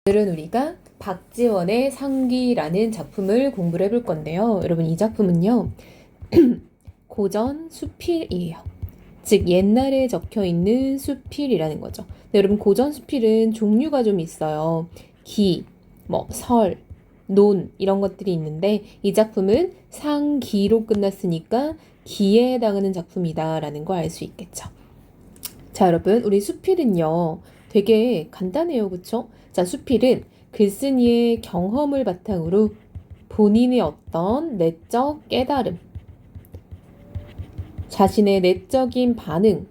오늘은 우리가 박지원의 상기라는 작품을 공부를 해볼 건데요. 여러분, 이 작품은요. 고전 수필이에요. 즉 옛날에 적혀있는 수필이라는 거죠. 네, 여러분, 고전 수필은 종류가 좀 있어요. 기, 설, 논 이런 것들이 있는데 이 작품은 상기로 끝났으니까 기에 해당하는 작품이다라는 걸 알 수 있겠죠. 자, 여러분, 우리 수필은요. 되게 간단해요. 그쵸? 자, 수필은 글쓴이의 경험을 바탕으로 본인의 어떤 내적 깨달음, 자신의 내적인 반응을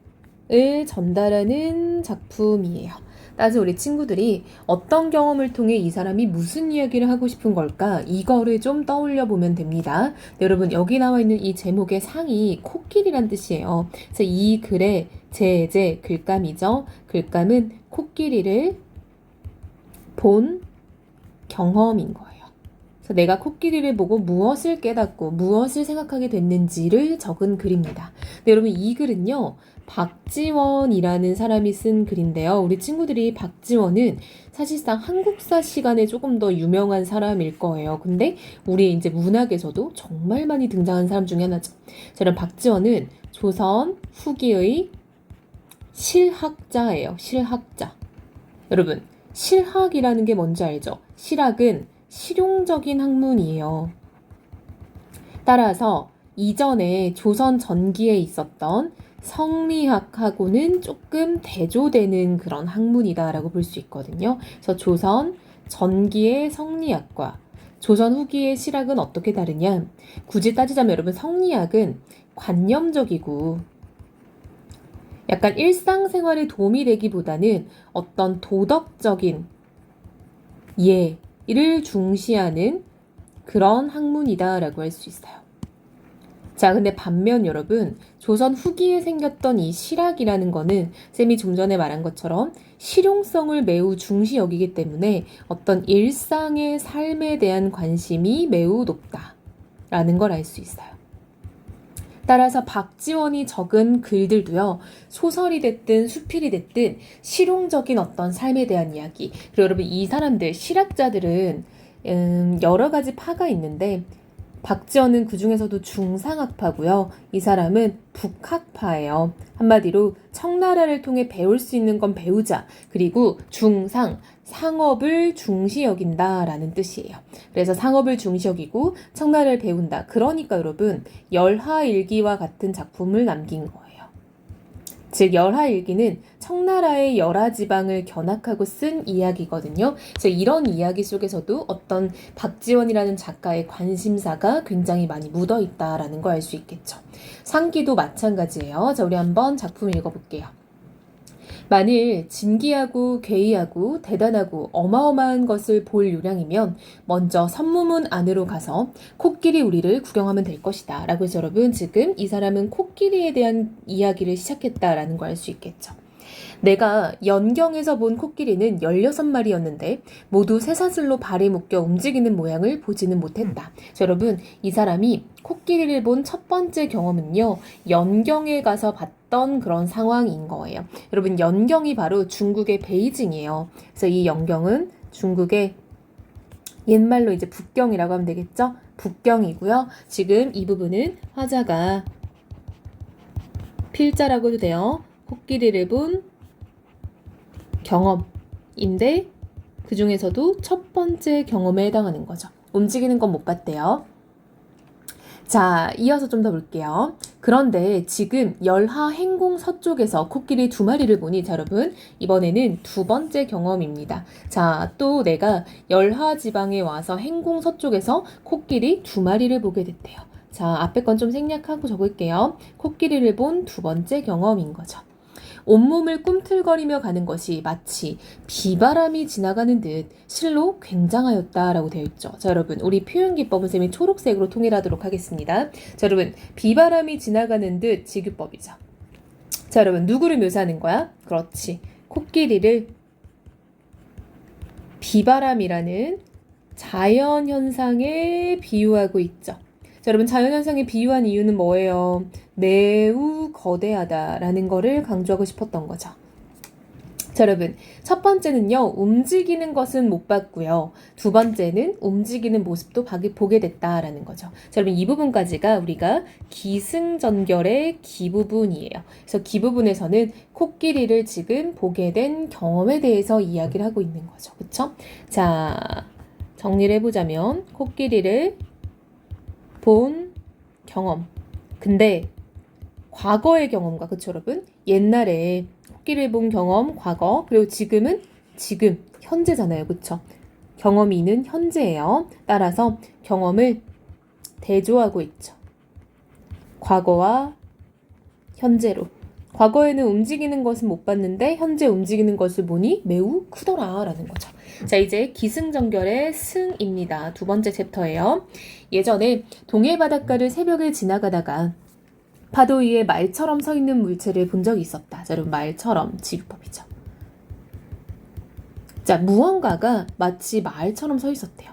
전달하는 작품이에요. 따라서 우리 친구들이 어떤 경험을 통해 이 사람이 무슨 이야기를 하고 싶은 걸까? 이거를 좀 떠올려 보면 됩니다. 네, 여러분, 여기 나와 있는 이 제목의 상이 코끼리란 뜻이에요. 그래서 이 글의 제제 글감이죠. 글감은 코끼리를 본 경험인 거예요. 그래서 내가 코끼리를 보고 무엇을 깨닫고 무엇을 생각하게 됐는지를 적은 글입니다. 네, 여러분, 이 글은요. 박지원이라는 사람이 쓴 글인데요. 우리 친구들이 박지원은 사실상 한국사 시간에 조금 더 유명한 사람일 거예요. 근데 우리 이제 문학에서도 정말 많이 등장한 사람 중에 하나죠. 저는 박지원은 조선 후기의 실학자예요. 실학자. 여러분, 실학이라는 게 뭔지 알죠? 실학은 실용적인 학문이에요. 따라서 이전에 조선 전기에 있었던 성리학하고는 조금 대조되는 그런 학문이다라고 볼 수 있거든요. 그래서 조선 전기의 성리학과 조선 후기의 실학은 어떻게 다르냐? 굳이 따지자면 여러분, 성리학은 관념적이고 약간 일상생활에 도움이 되기보다는 어떤 도덕적인 예를 중시하는 그런 학문이다라고 할 수 있어요. 자, 근데 반면 여러분, 조선 후기에 생겼던 이 실학이라는 거는 쌤이 좀 전에 말한 것처럼 실용성을 매우 중시 여기기 때문에 어떤 일상의 삶에 대한 관심이 매우 높다라는 걸 알 수 있어요. 따라서 박지원이 적은 글들도요, 소설이 됐든 수필이 됐든 실용적인 어떤 삶에 대한 이야기. 그리고 여러분, 이 사람들, 실학자들은 여러 가지 파가 있는데 박지원은 그 중에서도 중상학파고요. 이 사람은 북학파예요. 한마디로 청나라를 통해 배울 수 있는 건 배우자. 그리고 중상, 상업을 중시 여긴다라는 뜻이에요. 그래서 상업을 중시 여기고 청나라를 배운다. 그러니까 여러분, 열하일기와 같은 작품을 남긴 거예요. 즉 열하일기는 청나라의 열하지방을 견학하고 쓴 이야기거든요. 그래서 이런 이야기 속에서도 어떤 박지원이라는 작가의 관심사가 굉장히 많이 묻어있다라는 걸 알 수 있겠죠. 상기도 마찬가지예요. 자, 우리 한번 작품 읽어볼게요. 만일 진기하고 괴이하고 대단하고 어마어마한 것을 볼 요량이면 먼저 선무문 안으로 가서 코끼리 우리를 구경하면 될 것이다 라고 해서 여러분, 지금 이 사람은 코끼리에 대한 이야기를 시작했다라는 걸 알 수 있겠죠. 내가 연경에서 본 코끼리는 16마리였는데 모두 쇠사슬로 발에 묶여 움직이는 모양을 보지는 못했다. 자, 여러분, 이 사람이 코끼리를 본 첫 번째 경험은요, 연경에 가서 봤던 그런 상황인 거예요. 여러분, 연경이 바로 중국의 베이징이에요. 그래서 이 연경은 중국의 옛말로 이제 북경이라고 하면 되겠죠? 북경이고요. 지금 이 부분은 화자가 필자라고 해도 돼요. 코끼리를 본 경험인데 그 중에서도 첫 번째 경험에 해당하는 거죠. 움직이는 건 못 봤대요. 자, 이어서 좀 더 볼게요. 그런데 지금 열하 행궁 서쪽에서 코끼리 2마리를 보니, 자, 여러분, 이번에는 두 번째 경험입니다. 자, 또 내가 열하 지방에 와서 행궁 서쪽에서 코끼리 2마리를 보게 됐대요. 자, 앞에 건 좀 생략하고 적을게요. 코끼리를 본 두 번째 경험인 거죠. 온몸을 꿈틀거리며 가는 것이 마치 비바람이 지나가는 듯 실로 굉장하였다라고 되어 있죠. 자, 여러분, 우리 표현기법은 쌤이 초록색으로 통일하도록 하겠습니다. 자, 여러분, 비바람이 지나가는 듯 지규법이죠. 자, 여러분, 누구를 묘사하는 거야? 그렇지. 코끼리를 비바람이라는 자연현상에 비유하고 있죠. 자, 여러분, 자연현상에 비유한 이유는 뭐예요? 매우 거대하다라는 거를 강조하고 싶었던 거죠. 자, 여러분, 첫 번째는요, 움직이는 것은 못 봤고요. 두 번째는 움직이는 모습도 보게 됐다라는 거죠. 자, 여러분, 이 부분까지가 우리가 기승전결의 기부분이에요. 그래서 기부분에서는 코끼리를 지금 보게 된 경험에 대해서 이야기를 하고 있는 거죠. 그쵸? 자, 정리를 해보자면, 코끼리를 본 경험. 근데, 과거의 경험과, 그쵸, 여러분? 옛날에 코끼리를 본 경험, 과거, 그리고 지금은 지금, 현재잖아요. 그쵸? 경험이 있는 현재예요. 따라서 경험을 대조하고 있죠. 과거와 현재로. 과거에는 움직이는 것은 못 봤는데 현재 움직이는 것을 보니 매우 크더라 라는 거죠. 자, 이제 기승전결의 승입니다. 두 번째 챕터예요. 예전에 동해 바닷가를 새벽에 지나가다가 파도 위에 말처럼 서 있는 물체를 본 적이 있었다. 자, 여러분, 말처럼 지구법이죠. 자, 무언가가 마치 말처럼 서 있었대요.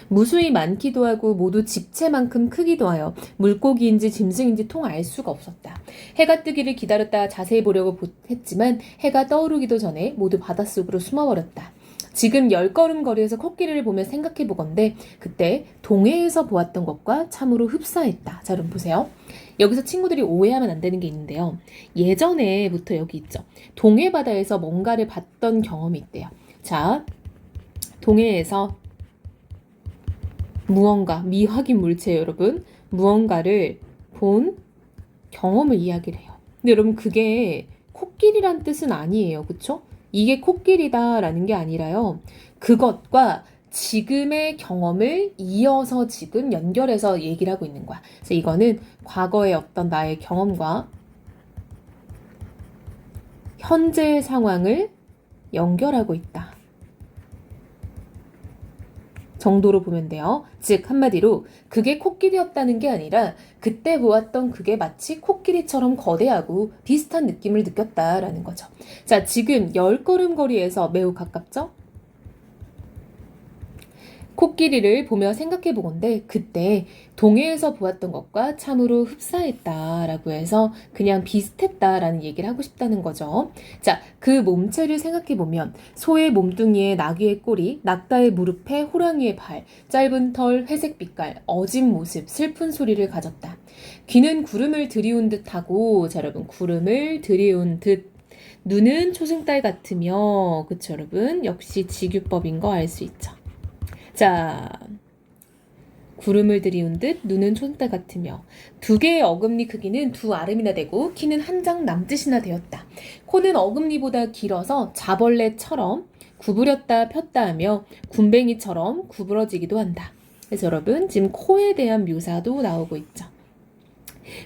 무수히 많기도 하고 모두 집채만큼 크기도 하여 물고기인지 짐승인지 통 알 수가 없었다. 해가 뜨기를 기다렸다 자세히 보려고 했지만 해가 떠오르기도 전에 모두 바닷속으로 숨어버렸다. 지금 10걸음 거리에서 코끼리를 보며 생각해보건대 그때 동해에서 보았던 것과 참으로 흡사했다. 자, 여러분 보세요. 여기서 친구들이 오해하면 안 되는 게 있는데요. 예전에부터 여기 있죠. 동해 바다에서 뭔가를 봤던 경험이 있대요. 자, 동해에서 무언가, 미확인 물체예요, 여러분. 무언가를 본 경험을 이야기를 해요. 근데 여러분 그게 코끼리란 뜻은 아니에요. 그쵸? 이게 코끼리다라는 게 아니라요. 그것과 지금의 경험을 이어서 지금 연결해서 얘기를 하고 있는 거야. 그래서 이거는 과거의 어떤 나의 경험과 현재의 상황을 연결하고 있다. 정도로 보면 돼요. 즉 한마디로 그게 코끼리였다는 게 아니라 그때 보았던 그게 마치 코끼리처럼 거대하고 비슷한 느낌을 느꼈다라는 거죠. 자, 지금 10걸음 거리에서 매우 가깝죠? 코끼리를 보며 생각해 보건대 그때 동해에서 보았던 것과 참으로 흡사했다라고 해서 그냥 비슷했다라는 얘기를 하고 싶다는 거죠. 자, 그 몸체를 생각해 보면 소의 몸뚱이에 나귀의 꼬리, 낙타의 무릎에 호랑이의 발, 짧은 털, 회색 빛깔, 어진 모습, 슬픈 소리를 가졌다. 귀는 구름을 들이운 듯하고, 자, 여러분 구름을 들이운 듯. 눈은 초승달 같으며, 그쵸 여러분? 역시 지규법인 거 알 수 있죠. 자, 구름을 들이운 듯 눈은 초승달 같으며 두 개의 어금니 크기는 두 아름이나 되고 키는 한 장 남짓이나 되었다. 코는 어금니보다 길어서 자벌레처럼 구부렸다 폈다 하며 군뱅이처럼 구부러지기도 한다. 그래서 여러분 지금 코에 대한 묘사도 나오고 있죠.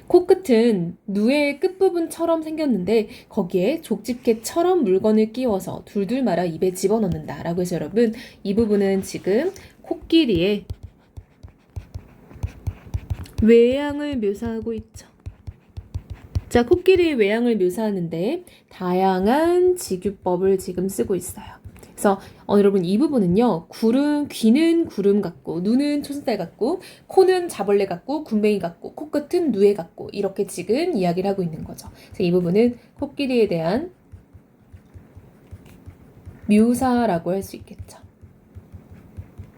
코끝은 누의 끝부분처럼 생겼는데 거기에 족집게처럼 물건을 끼워서 둘둘 말아 입에 집어넣는다 라고 해서 여러분 이 부분은 지금 코끼리의 외양을 묘사하고 있죠. 자, 코끼리의 외양을 묘사하는데 다양한 지규법을 지금 쓰고 있어요. 그래서 여러분 이 부분은요. 귀는 구름 같고 눈은 초승달 같고 코는 자벌레 같고 군뱅이 같고 코끝은 누에 같고 이렇게 지금 이야기를 하고 있는 거죠. 그래서 이 부분은 코끼리에 대한 묘사라고 할 수 있겠죠.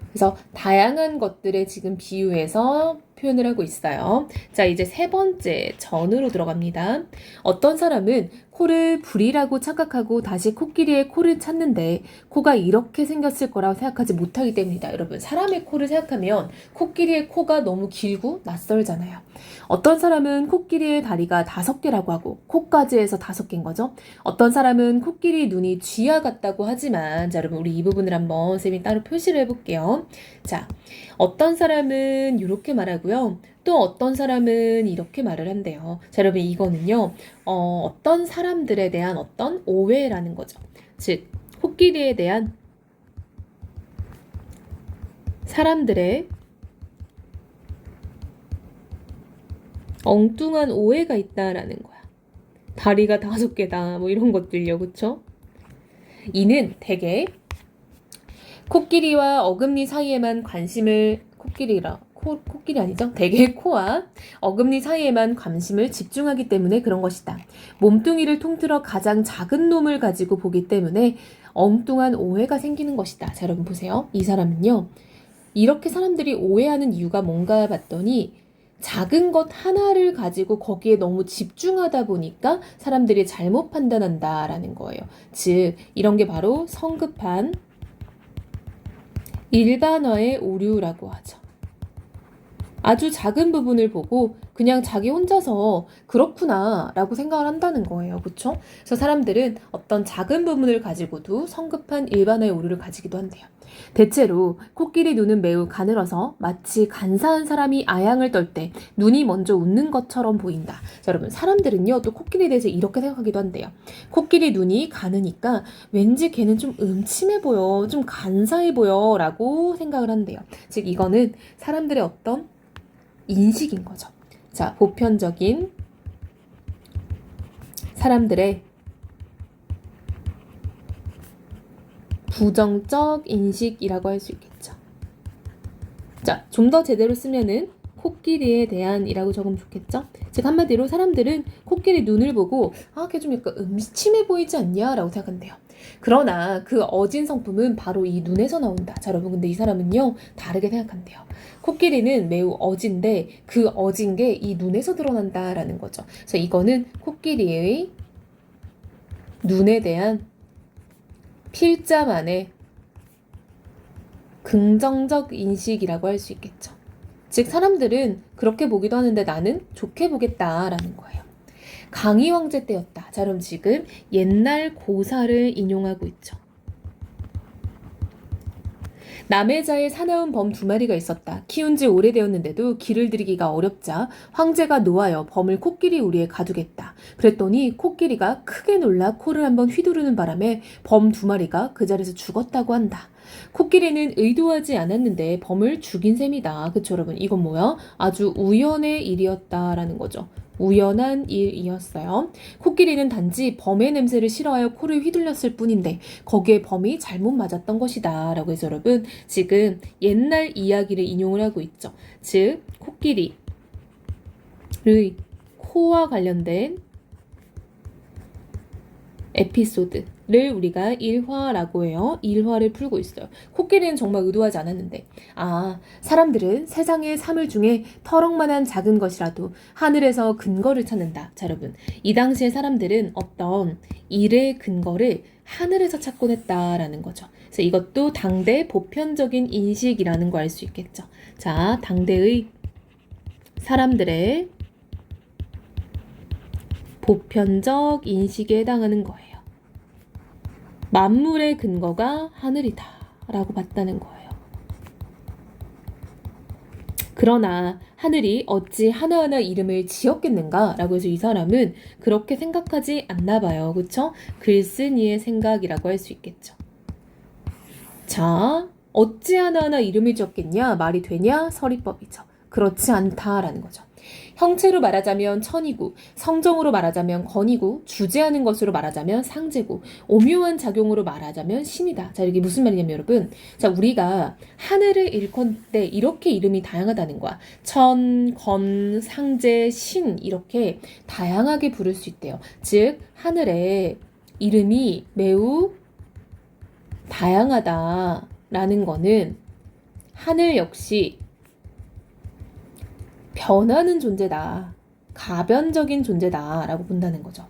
그래서 다양한 것들에 지금 비유해서 표현을 하고 있어요. 자, 이제 세 번째 전으로 들어갑니다. 어떤 사람은 코를 불이라고 착각하고 다시 코끼리의 코를 찾는데 코가 이렇게 생겼을 거라고 생각하지 못하기 때문이다. 여러분, 사람의 코를 생각하면 코끼리의 코가 너무 길고 낯설잖아요. 어떤 사람은 코끼리의 다리가 5개라고 하고 코까지 해서 5개인 거죠. 어떤 사람은 코끼리 눈이 쥐와 같다고 하지만 자, 여러분 우리 이 부분을 한번 쌤이 따로 표시를 해볼게요. 자, 어떤 사람은 이렇게 말하고요. 또 어떤 사람은 이렇게 말을 한대요. 자, 여러분 이거는요. 어떤 사람들에 대한 어떤 오해라는 거죠. 즉 코끼리에 대한 사람들의 엉뚱한 오해가 있다라는 거야. 다리가 5개다 뭐 이런 것들요. 그쵸? 이는 대개 코끼리와 어금니 사이에만 코끼리 아니죠? 대개의 코와 어금니 사이에만 관심을 집중하기 때문에 그런 것이다. 몸뚱이를 통틀어 가장 작은 놈을 가지고 보기 때문에 엉뚱한 오해가 생기는 것이다. 자, 여러분 보세요. 이 사람은요. 이렇게 사람들이 오해하는 이유가 뭔가 봤더니 작은 것 하나를 가지고 거기에 너무 집중하다 보니까 사람들이 잘못 판단한다라는 거예요. 즉, 이런 게 바로 성급한 일반화의 오류라고 하죠. 아주 작은 부분을 보고 그냥 자기 혼자서 그렇구나 라고 생각을 한다는 거예요. 그렇죠? 그래서 사람들은 어떤 작은 부분을 가지고도 성급한 일반화의 오류를 가지기도 한대요. 대체로 코끼리 눈은 매우 가늘어서 마치 간사한 사람이 아양을 떨 때 눈이 먼저 웃는 것처럼 보인다. 자, 여러분 사람들은요 또 코끼리에 대해서 이렇게 생각하기도 한대요. 코끼리 눈이 가느니까 왠지 걔는 좀 음침해 보여, 좀 간사해 보여 라고 생각을 한대요. 즉 이거는 사람들의 어떤 인식인 거죠. 자, 보편적인 사람들의 부정적 인식이라고 할 수 있겠죠. 자, 좀 더 제대로 쓰면은 코끼리에 대한이라고 적으면 좋겠죠. 즉 한마디로 사람들은 코끼리 눈을 보고 걔 좀 약간 음침해 보이지 않냐 라고 생각한대요. 그러나 그 어진 성품은 바로 이 눈에서 나온다. 자, 여러분 근데 이 사람은요 다르게 생각한대요. 코끼리는 매우 어진데 그 어진 게 이 눈에서 드러난다라는 거죠. 그래서 이거는 코끼리의 눈에 대한 필자만의 긍정적 인식이라고 할 수 있겠죠. 즉 사람들은 그렇게 보기도 하는데 나는 좋게 보겠다라는 거예요. 강희 황제 때였다. 자, 그럼 지금 옛날 고사를 인용하고 있죠. 남해자에 사나운 범 2마리가 있었다. 키운 지 오래되었는데도 길을 들이기가 어렵자 황제가 노하여 범을 코끼리 우리에 가두겠다. 그랬더니 코끼리가 크게 놀라 코를 한번 휘두르는 바람에 범 2마리가 그 자리에서 죽었다고 한다. 코끼리는 의도하지 않았는데 범을 죽인 셈이다. 그쵸 여러분? 이건 뭐야? 아주 우연의 일이었다라는 거죠. 우연한 일이었어요. 코끼리는 단지 범의 냄새를 싫어하여 코를 휘둘렸을 뿐인데 거기에 범이 잘못 맞았던 것이다 라고 해서 여러분 지금 옛날 이야기를 인용을 하고 있죠. 즉 코끼리의 코와 관련된 에피소드를 우리가 일화라고 해요. 일화를 풀고 있어요. 코끼리는 정말 의도하지 않았는데 사람들은 세상의 사물 중에 터럭만한 작은 것이라도 하늘에서 근거를 찾는다. 자, 여러분 이 당시에 사람들은 어떤 일의 근거를 하늘에서 찾곤 했다라는 거죠. 그래서 이것도 당대 보편적인 인식이라는 거 알 수 있겠죠. 자, 당대의 사람들의 보편적 인식에 해당하는 거예요. 만물의 근거가 하늘이다 라고 봤다는 거예요. 그러나 하늘이 어찌 하나하나 이름을 지었겠는가 라고 해서 이 사람은 그렇게 생각하지 않나 봐요. 그쵸? 글쓴이의 생각이라고 할 수 있겠죠. 자, 어찌 하나하나 이름을 지었겠냐? 말이 되냐? 서리법이죠. 그렇지 않다라는 거죠. 형체로 말하자면 천이고, 성정으로 말하자면 건이고, 주제하는 것으로 말하자면 상제고, 오묘한 작용으로 말하자면 신이다. 자, 이게 무슨 말이냐면 여러분, 자, 우리가 하늘을 일컫때 이렇게 이름이 다양하다는 거야. 천, 건, 상제, 신 이렇게 다양하게 부를 수 있대요. 즉 하늘의 이름이 매우 다양하다라는 거는 하늘 역시 변하는 존재다. 가변적인 존재다. 라고 본다는 거죠.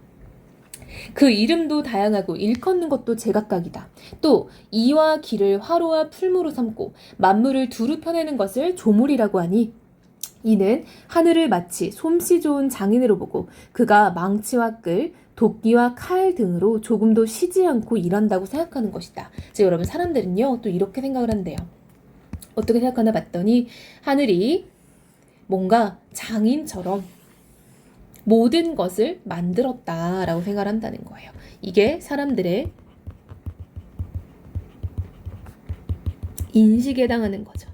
그 이름도 다양하고 일컫는 것도 제각각이다. 또 이와 기를 화로와 풀무로 삼고 만물을 두루 펴내는 것을 조물이라고 하니 이는 하늘을 마치 솜씨 좋은 장인으로 보고 그가 망치와 끌, 도끼와 칼 등으로 조금도 쉬지 않고 일한다고 생각하는 것이다. 즉 여러분 사람들은요 또 이렇게 생각을 한대요. 어떻게 생각하나 봤더니 하늘이 뭔가 장인처럼 모든 것을 만들었다라고 생각을 한다는 거예요. 이게 사람들의 인식에 해당하는 거죠.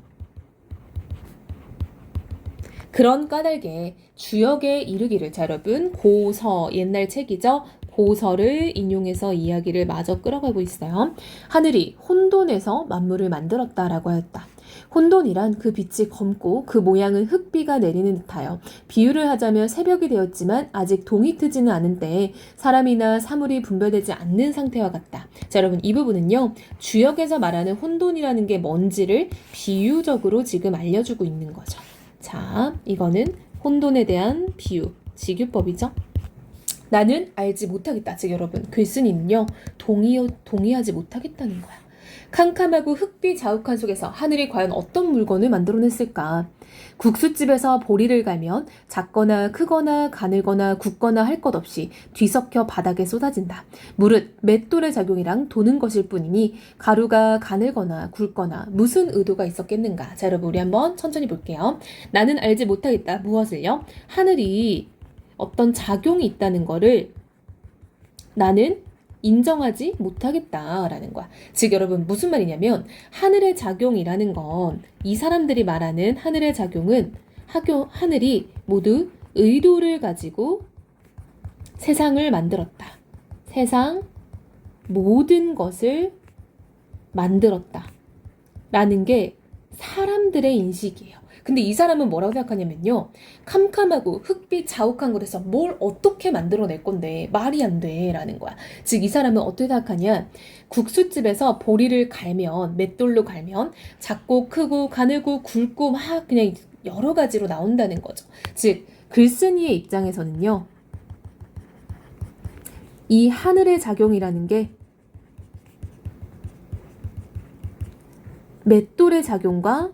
그런 까닭에 주역에 이르기를, 자 여러분 고서 옛날 책이죠. 고서를 인용해서 이야기를 마저 끌어가고 있어요. 하늘이 혼돈에서 만물을 만들었다라고 하였다. 혼돈이란 그 빛이 검고 그 모양은 흙비가 내리는 듯하여 비유를 하자면 새벽이 되었지만 아직 동이 트지는 않은 때에 사람이나 사물이 분별되지 않는 상태와 같다. 자, 여러분 이 부분은요. 주역에서 말하는 혼돈이라는 게 뭔지를 비유적으로 지금 알려주고 있는 거죠. 자, 이거는 혼돈에 대한 비유, 직유법이죠. 나는 알지 못하겠다. 즉 여러분 글쓴이는요. 동의하지 못하겠다는 거야. 캄캄하고 흙비 자욱한 속에서 하늘이 과연 어떤 물건을 만들어냈을까? 국수집에서 보리를 갈면 작거나 크거나 가늘거나 굵거나 할 것 없이 뒤섞여 바닥에 쏟아진다. 무릇 맷돌의 작용이랑 도는 것일 뿐이니 가루가 가늘거나 굵거나 무슨 의도가 있었겠는가? 자, 여러분 우리 한번 천천히 볼게요. 나는 알지 못하겠다. 무엇을요? 하늘이 어떤 작용이 있다는 거를 나는 인정하지 못하겠다라는 거야. 즉 여러분 무슨 말이냐면 하늘의 작용이라는 건 이 사람들이 말하는 하늘의 작용은 하늘이 모두 의도를 가지고 세상을 만들었다. 세상 모든 것을 만들었다. 라는 게 사람들의 인식이에요. 근데 이 사람은 뭐라고 생각하냐면요. 캄캄하고 흙빛 자욱한 곳에서 뭘 어떻게 만들어낼 건데 말이 안 돼 라는 거야. 즉 이 사람은 어떻게 생각하냐. 국수집에서 보리를 갈면 맷돌로 갈면 작고 크고 가늘고 굵고 막 그냥 여러 가지로 나온다는 거죠. 즉 글쓴이의 입장에서는요. 이 하늘의 작용이라는 게 맷돌의 작용과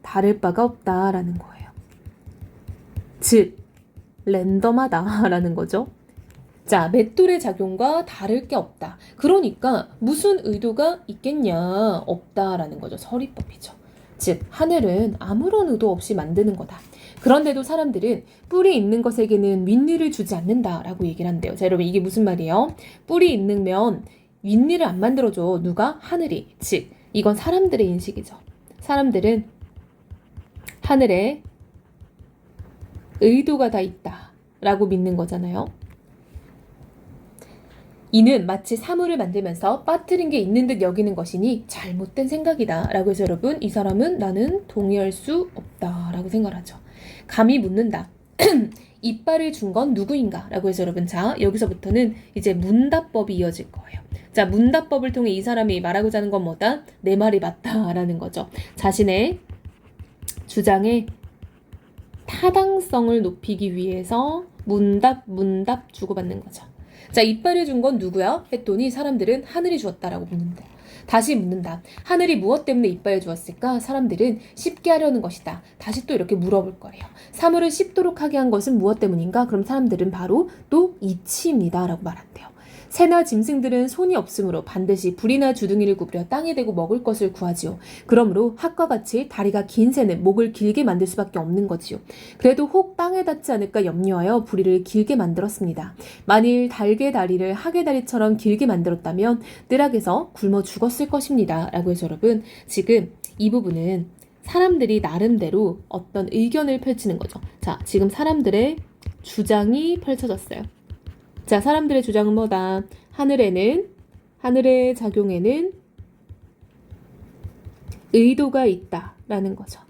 다를 바가 없다라는 거예요. 즉, 랜덤하다라는 거죠. 자, 맷돌의 작용과 다를 게 없다. 그러니까 무슨 의도가 있겠냐? 없다라는 거죠. 서리법이죠. 즉, 하늘은 아무런 의도 없이 만드는 거다. 그런데도 사람들은 뿔이 있는 것에게는 윗니를 주지 않는다라고 얘기를 한대요. 자, 여러분 이게 무슨 말이에요? 뿔이 있으면 윗니를 안 만들어줘. 누가? 하늘이. 즉, 이건 사람들의 인식이죠. 사람들은 하늘에 의도가 다 있다 라고 믿는 거잖아요. 이는 마치 사물을 만들면서 빠뜨린 게 있는 듯 여기는 것이니 잘못된 생각이다 라고 해서 여러분 이 사람은 나는 동의할 수 없다 라고 생각하죠. 감히 묻는다. 이빨을 준 건 누구인가? 라고 해서 여러분 자 여기서부터는 이제 문답법이 이어질 거예요. 자 문답법을 통해 이 사람이 말하고자 하는 건 뭐다? 내 말이 맞다 라는 거죠. 자신의 주장의 타당성을 높이기 위해서 문답 주고받는 거죠. 자, 이빨을 준 건 누구야? 했더니 사람들은 하늘이 주었다라고 묻는다. 다시 묻는다. 하늘이 무엇 때문에 이빨을 주었을까? 사람들은 씹게 하려는 것이다. 다시 또 이렇게 물어볼 거래요. 사물을 씹도록 하게 한 것은 무엇 때문인가? 그럼 사람들은 바로 또 이치입니다. 라고 말한대요. 새나 짐승들은 손이 없으므로 반드시 불이나 주둥이를 구부려 땅에 대고 먹을 것을 구하지요. 그러므로 학과 같이 다리가 긴 새는 목을 길게 만들 수밖에 없는 거지요. 그래도 혹 땅에 닿지 않을까 염려하여 부리를 길게 만들었습니다. 만일 달개 다리를 하개 다리처럼 길게 만들었다면 뜰악에서 굶어 죽었을 것입니다. 라고 해서 여러분 지금 이 부분은 사람들이 나름대로 어떤 의견을 펼치는 거죠. 자, 지금 사람들의 주장이 펼쳐졌어요. 자, 사람들의 주장은 뭐다? 하늘의 작용에는 의도가 있다라는 거죠.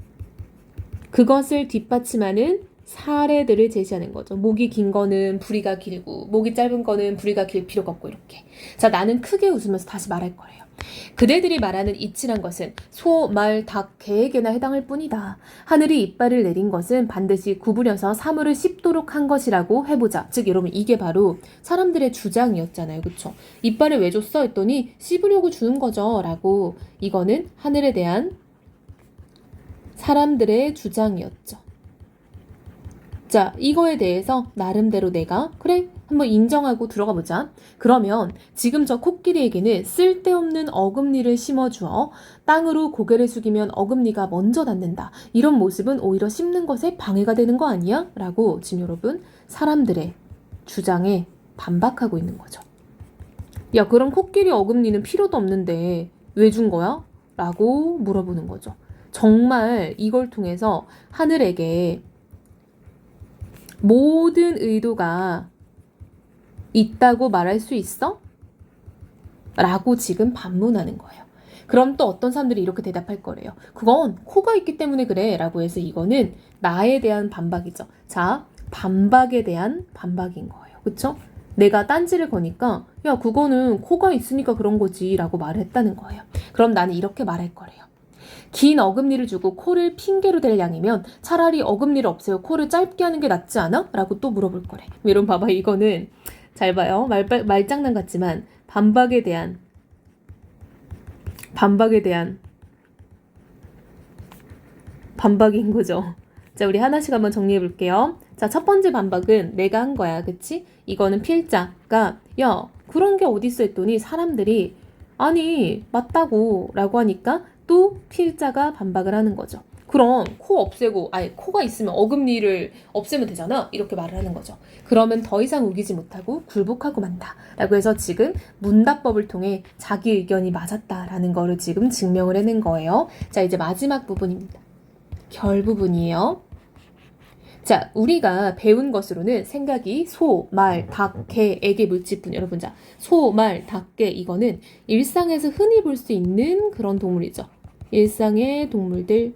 그것을 뒷받침하는 사례들을 제시하는 거죠. 목이 긴 거는 부리가 길고 목이 짧은 거는 부리가 길 필요가 없고 이렇게. 자, 나는 크게 웃으면서 다시 말할 거예요. 그대들이 말하는 이치란 것은 소, 말, 닭, 개에게나 해당할 뿐이다. 하늘이 이빨을 내린 것은 반드시 구부려서 사물을 씹도록 한 것이라고 해보자. 즉 여러분 이게 바로 사람들의 주장이었잖아요. 그쵸? 이빨을 왜 줬어? 했더니 씹으려고 주는 거죠. 라고 이거는 하늘에 대한 사람들의 주장이었죠. 자, 이거에 대해서 나름대로 내가 그래 한번 인정하고 들어가 보자. 그러면 지금 저 코끼리에게는 쓸데없는 어금니를 심어주어 땅으로 고개를 숙이면 어금니가 먼저 닿는다. 이런 모습은 오히려 씹는 것에 방해가 되는 거 아니야? 라고 지금 여러분 사람들의 주장에 반박하고 있는 거죠. 야, 그럼 코끼리 어금니는 필요도 없는데 왜 준 거야? 라고 물어보는 거죠. 정말 이걸 통해서 하늘에게 모든 의도가 있다고 말할 수 있어? 라고 지금 반문하는 거예요. 그럼 또 어떤 사람들이 이렇게 대답할 거래요. 그건 코가 있기 때문에 그래 라고 해서 이거는 나에 대한 반박이죠. 자, 반박에 대한 반박인 거예요. 그쵸? 내가 딴지를 거니까 야 그거는 코가 있으니까 그런 거지 라고 말을 했다는 거예요. 그럼 나는 이렇게 말할 거래요. 긴 어금니를 주고 코를 핑계로 댈 양이면 차라리 어금니를 없애고 코를 짧게 하는 게 낫지 않아? 라고 또 물어볼 거래. 여러분 봐봐, 이거는 잘 봐요. 말장난 같지만 반박에 대한 반박인 거죠. 자, 우리 하나씩 한번 정리해 볼게요. 자, 첫 번째 반박은 내가 한 거야. 그치? 이거는 필자가 야, 그런 게 어딨어 했더니 사람들이 아니, 맞다고 라고 하니까 또 필자가 반박을 하는 거죠. 그럼 코 없애고, 아니, 코가 있으면 어금니를 없애면 되잖아. 이렇게 말을 하는 거죠. 그러면 더 이상 우기지 못하고 굴복하고 만다. 라고 해서 지금 문답법을 통해 자기 의견이 맞았다라는 거를 지금 증명을 해낸 거예요. 자, 이제 마지막 부분입니다. 결 부분이에요. 자, 우리가 배운 것으로는 생각이 소, 말, 닭, 개, 애기, 물집분. 여러분, 자, 소, 말, 닭, 개 이거는 일상에서 흔히 볼 수 있는 그런 동물이죠. 일상의 동물들.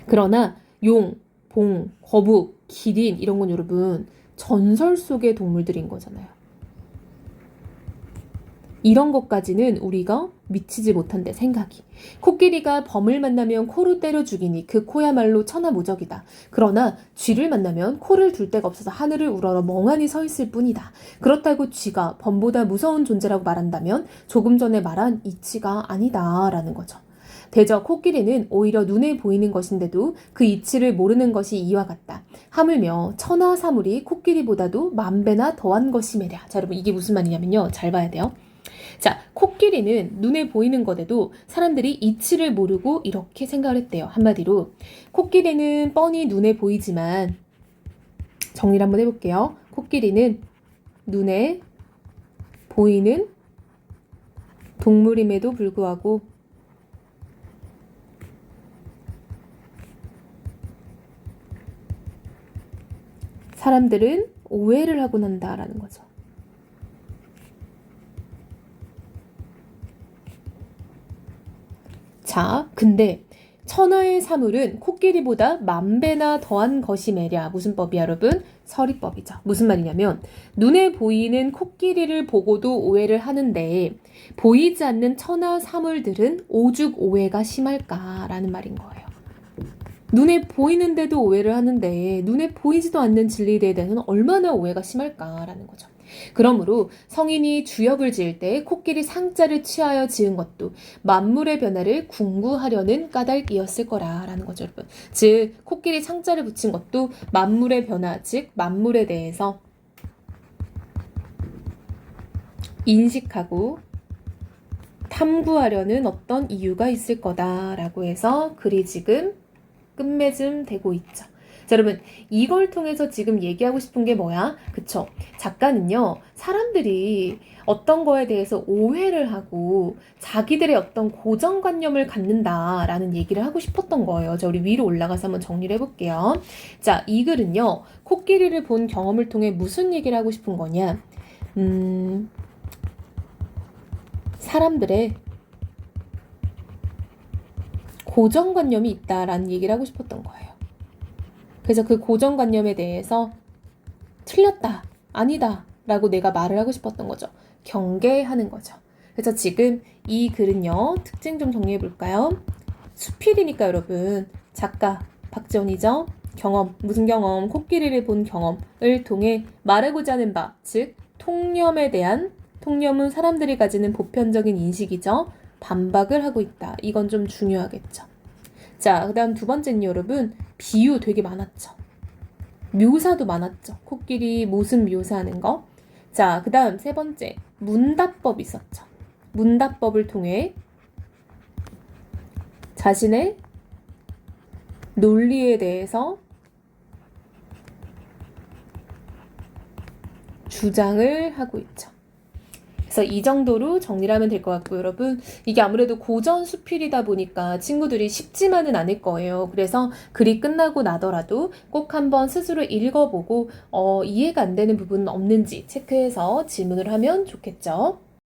그러나 용, 봉, 거북, 기린 이런 건 여러분 전설 속의 동물들인 거잖아요. 이런 것까지는 우리가 미치지 못한대 생각이. 코끼리가 범을 만나면 코로 때려 죽이니 그 코야말로 천하무적이다. 그러나 쥐를 만나면 코를 둘 데가 없어서 하늘을 우러러 멍하니 서 있을 뿐이다. 그렇다고 쥐가 범보다 무서운 존재라고 말한다면 조금 전에 말한 이치가 아니다 라는 거죠. 대저 코끼리는 오히려 눈에 보이는 것인데도 그 이치를 모르는 것이 이와 같다. 하물며 천하 사물이 코끼리보다도 만배나 더한 것이매랴. 자, 여러분 이게 무슨 말이냐면요. 잘 봐야 돼요. 자, 코끼리는 눈에 보이는 것에도 사람들이 이치를 모르고 이렇게 생각을 했대요. 한마디로 코끼리는 뻔히 눈에 보이지만 정리를 한번 해볼게요. 코끼리는 눈에 보이는 동물임에도 불구하고 사람들은 오해를 하곤 한다라는 거죠. 자, 근데 천하의 사물은 코끼리보다 만배나 더한 것이매랴. 무슨 법이야, 여러분? 서리법이죠. 무슨 말이냐면 눈에 보이는 코끼리를 보고도 오해를 하는데 보이지 않는 천하 사물들은 오죽 오해가 심할까라는 말인 거예요. 눈에 보이는데도 오해를 하는데 눈에 보이지도 않는 진리에 대해서는 얼마나 오해가 심할까라는 거죠. 그러므로 성인이 주역을 지을 때 코끼리 상자를 취하여 지은 것도 만물의 변화를 궁구하려는 까닭이었을 거라라는 거죠, 여러분. 즉 코끼리 상자를 붙인 것도 만물의 변화, 즉 만물에 대해서 인식하고 탐구하려는 어떤 이유가 있을 거다라고 해서 글이 지금 끝맺음 되고 있죠. 자, 여러분 이걸 통해서 지금 얘기하고 싶은 게 뭐야? 그쵸? 작가는요 사람들이 어떤 거에 대해서 오해를 하고 자기들의 어떤 고정관념을 갖는다라는 얘기를 하고 싶었던 거예요. 자, 우리 위로 올라가서 한번 정리를 해볼게요. 자, 이 글은요 코끼리를 본 경험을 통해 무슨 얘기를 하고 싶은 거냐? 사람들의 고정관념이 있다라는 얘기를 하고 싶었던 거예요. 그래서 그 고정관념에 대해서 틀렸다, 아니다 라고 내가 말을 하고 싶었던 거죠. 경계하는 거죠. 그래서 지금 이 글은요 특징 좀 정리해 볼까요? 수필이니까 여러분 작가 박지원이죠. 경험, 무슨 경험? 코끼리를 본 경험을 통해 말하고자 하는 바, 즉 통념에 대한, 통념은 사람들이 가지는 보편적인 인식이죠. 반박을 하고 있다. 이건 좀 중요하겠죠. 자, 그 다음 두 번째는 여러분 비유 되게 많았죠. 묘사도 많았죠. 코끼리 모습 묘사하는 거. 자, 그 다음 세 번째 문답법 있었죠. 문답법을 통해 자신의 논리에 대해서 주장을 하고 있죠. 그래서 이 정도로 정리를 하면 될 것 같고 여러분 이게 아무래도 고전 수필이다 보니까 친구들이 쉽지만은 않을 거예요. 그래서 글이 끝나고 나더라도 꼭 한번 스스로 읽어보고 이해가 안 되는 부분은 없는지 체크해서 질문을 하면 좋겠죠.